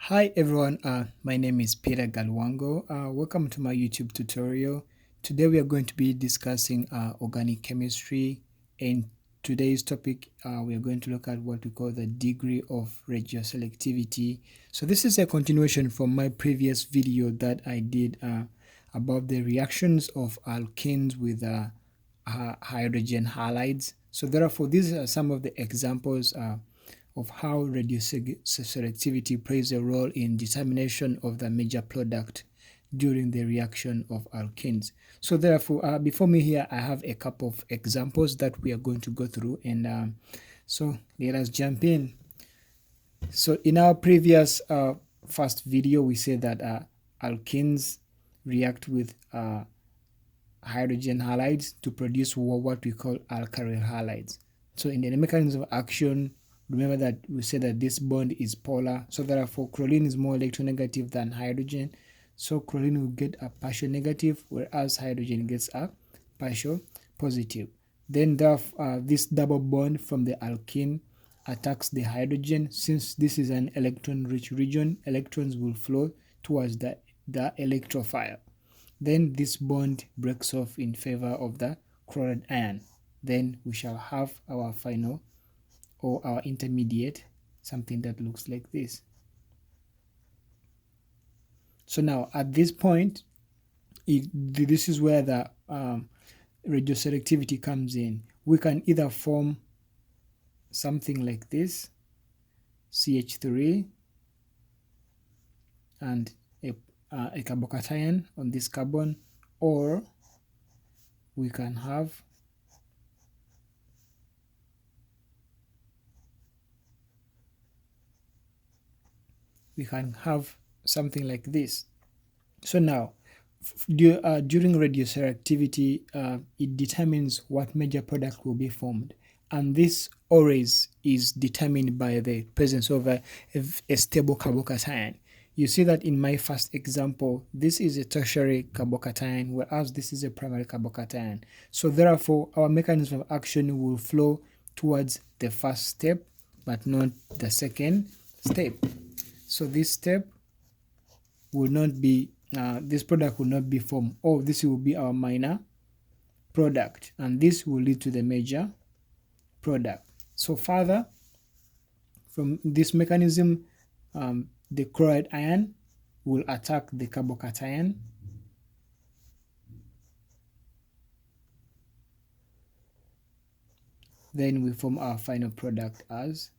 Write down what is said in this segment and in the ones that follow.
Hi everyone, my name is Peter Galwango. Welcome to my YouTube tutorial. Today we are going to be discussing organic chemistry, and today's topic we are going to look at what we call the degree of regioselectivity. So this is a continuation from my previous video that I did about the reactions of alkenes with hydrogen halides. So therefore these are some of the examples of how radioselectivity plays a role in determination of the major product during the reaction of alkenes. So therefore, before me here, I have a couple of examples that we are going to go through, and so let us jump in. So in our previous first video, we said that alkenes react with hydrogen halides to produce what we call alkyl halides. So in the mechanism of action, remember that we said that this bond is polar, so therefore chlorine is more electronegative than hydrogen. So chlorine will get a partial negative, whereas hydrogen gets a partial positive. Then this double bond from the alkene attacks the hydrogen. Since this is an electron-rich region, electrons will flow towards the electrophile. Then this bond breaks off in favor of the chloride ion. Then we shall have our final or our intermediate, something that looks like this. So now at this point, this is where the radioselectivity comes in. We can either form something like this, CH3, and a carbocation on this carbon, or we can have something like this. So now during radioselectivity, it determines what major product will be formed, and this always is determined by the presence of a stable carbocation. You see that in my first example, this is a tertiary carbocation, whereas this is a primary carbocation. So therefore, our mechanism of action will flow towards the first step, but not the second step. So this step will not be, this product will not be formed. Oh, this will be our minor product, and this will lead to the major product. So further, from this mechanism, the chloride ion will attack the carbocation, then we form our final product as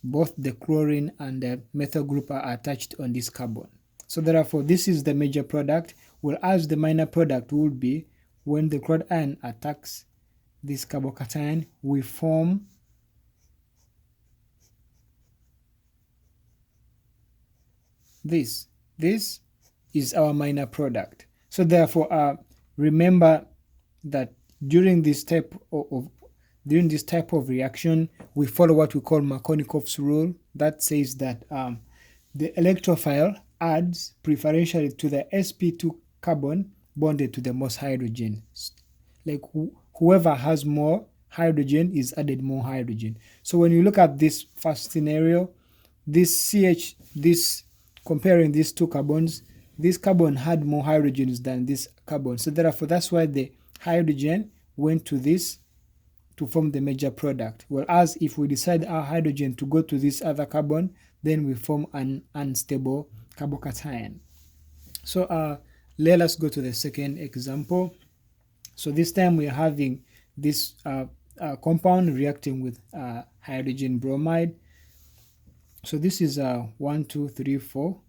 both the chlorine and the methyl group are attached on this carbon. So therefore this is the major product, whereas the minor product would be when the chloride ion attacks this carbocation, we form this. This is our minor product. So therefore, remember that during this type of reaction, we follow what we call Markovnikov's rule, that says that the electrophile adds preferentially to the sp2 carbon bonded to the most hydrogen. Like whoever has more hydrogen is added more hydrogen. So when you look at this first scenario, comparing these two carbons, this carbon had more hydrogens than this carbon. So therefore, that's why the hydrogen went to this to form the major product. Whereas if we decide our hydrogen to go to this other carbon, then we form an unstable carbocation. So let us go to the second example. So this time we are having this compound reacting with hydrogen bromide. So this is 1, 2, 3, 4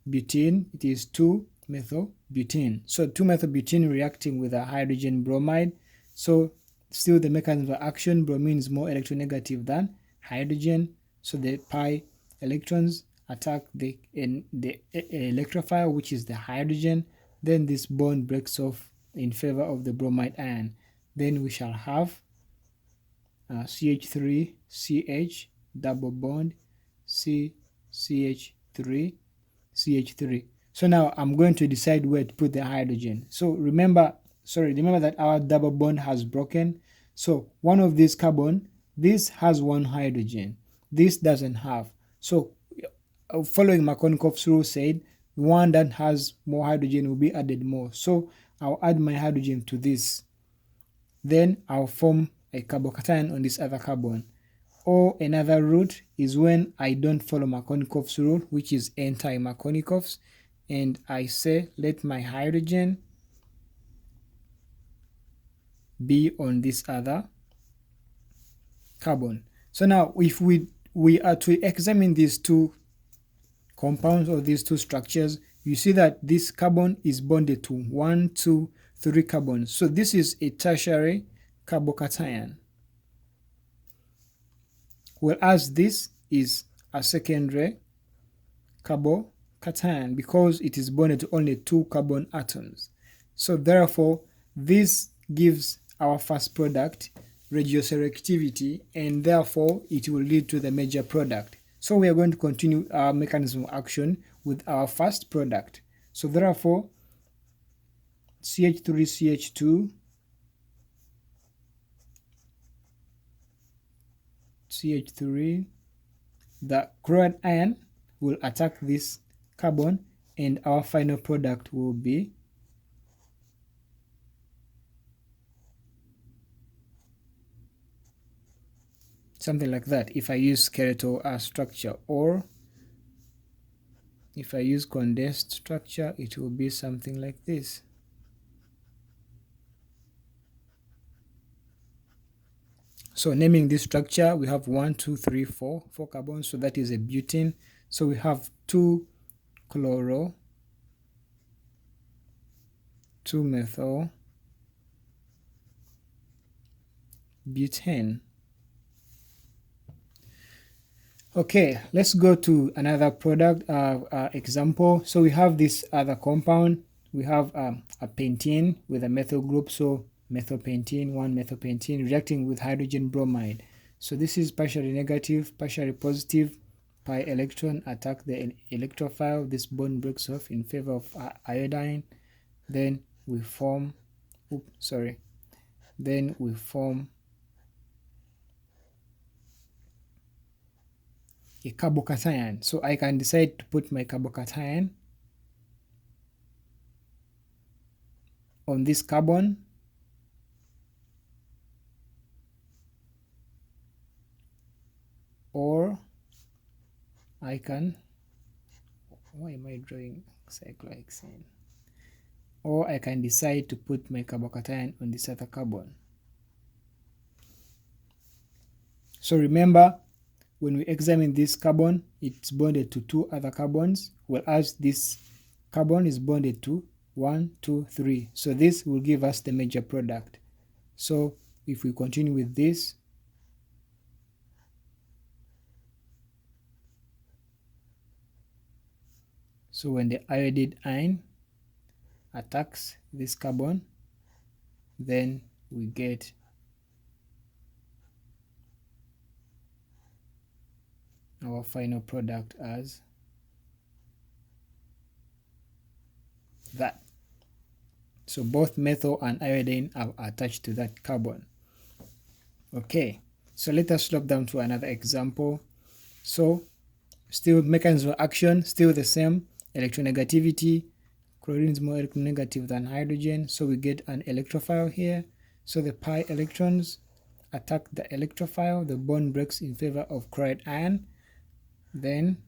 butene. It is 2-methylbutene. So 2-methylbutene reacting with a hydrogen bromide. So still the mechanism of action, bromine is more electronegative than hydrogen. So the pi electrons attack the electrophile, which is the hydrogen. Then this bond breaks off in favor of the bromide ion. Then we shall have CH3CH double bond CH3. So now I'm going to decide where to put the hydrogen. So remember that our double bond has broken. So one of these carbon this has one hydrogen, this doesn't have. So following Markovnikov's rule said one that has more hydrogen will be added more. So I'll add my hydrogen to this. Then I'll form a carbocation on this other carbon. Or another route is when I don't follow Markovnikov's rule, which is anti-Markovnikov's, and I say let my hydrogen be on this other carbon. So now if we are to examine these two compounds or these two structures, you see that this carbon is bonded to 1, 2, 3 carbons. So this is a tertiary carbocation, whereas this is a secondary carbocation because it is bonded to only 2 carbon atoms. So therefore, this gives our first product regioselectivity, and therefore it will lead to the major product. So we are going to continue our mechanism of action with our first product. So therefore, CH3CH2 CH3, the chloride ion will attack this carbon, and our final product will be something like that if I use skeletal structure, or if I use condensed structure it will be something like this. So naming this structure, we have 1, 2, 3, 4 carbons, so that is a butane. So we have 2 chloro, 2 methyl, butane. Okay, let's go to another product example. So we have this other compound. We have a pentene with a methyl group, so methylpentene, 1 methylpentene reacting with hydrogen bromide. So this is partially negative, partially positive. Pi electron attack the electrophile. This bond breaks off in favor of iodine. Then we form, then we form a carbocation. So I can decide to put my carbocation on this carbon, or I can, why am I drawing cyclohexane? Or I can decide to put my carbocation on this other carbon. So remember, when we examine this carbon, it's bonded to 2 other carbons, whereas this carbon is bonded to 1, 2, 3. So this will give us the major product. So if we continue with this, so when the iodide ion attacks this carbon, then we get our final product as that. So both methyl and iodine are attached to that carbon. Okay, so let us drop down to another example. So still mechanism of action, still the same. Electronegativity, chlorine is more electronegative than hydrogen, so we get an electrophile here. So the pi electrons attack the electrophile, the bond breaks in favor of chloride ion. Then,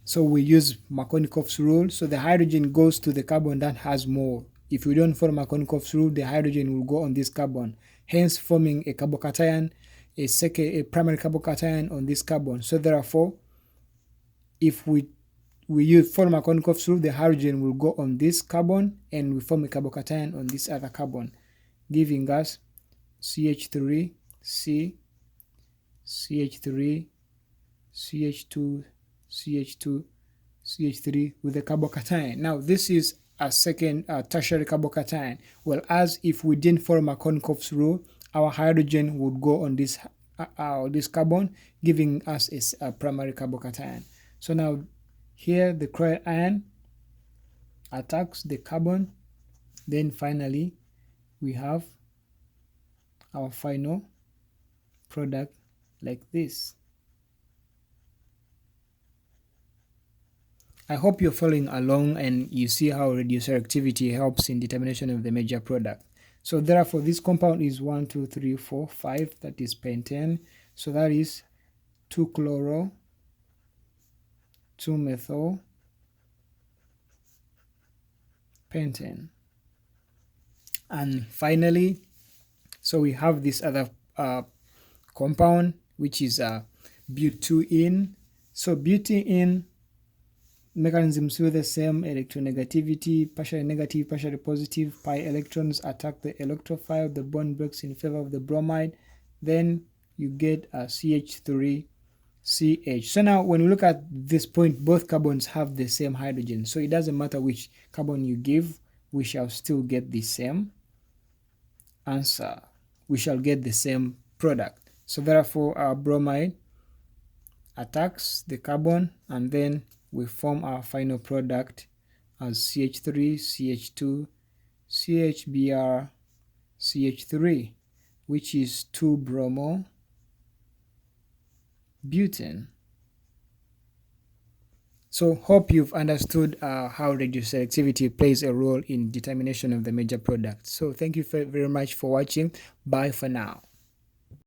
so we use Markovnikov's rule, so the hydrogen goes to the carbon that has more. If we don't follow Markovnikov's rule, the hydrogen will go on this carbon, hence forming a carbocation, a primary carbocation on this carbon. So therefore, if we follow Markovnikov's rule, the hydrogen will go on this carbon and we form a carbocation on this other carbon, giving us CH3, CH3, CH2, CH2, CH3 with a carbocation. Now this is a second tertiary carbocation. Well, as if we didn't follow Markovnikov's rule, our hydrogen would go on this carbon, giving us a primary carbocation. So now here the chloride ion attacks the carbon. Then finally we have our final product like this. I hope you're following along and you see how radioselectivity helps in determination of the major product. So therefore this compound is 1, 2, 3, 4, 5, that is pentane. So that is 2-chloro, 2-methyl, pentane. And finally, so we have this other compound, which is butene. So butene mechanism still the same: electronegativity, partially negative, partially positive. Pi electrons attack the electrophile, the bond breaks in favor of the bromide, then you get a CH3CH. So now when we look at this point, both carbons have the same hydrogen, so it doesn't matter which carbon you give, we shall still get the same answer, we shall get the same product. So therefore our bromide attacks the carbon, and then we form our final product as CH3, CH2, CHBr, CH3, which is 2-bromo-butane. So hope you've understood how radioselectivity plays a role in determination of the major product. So thank you very much for watching. Bye for now.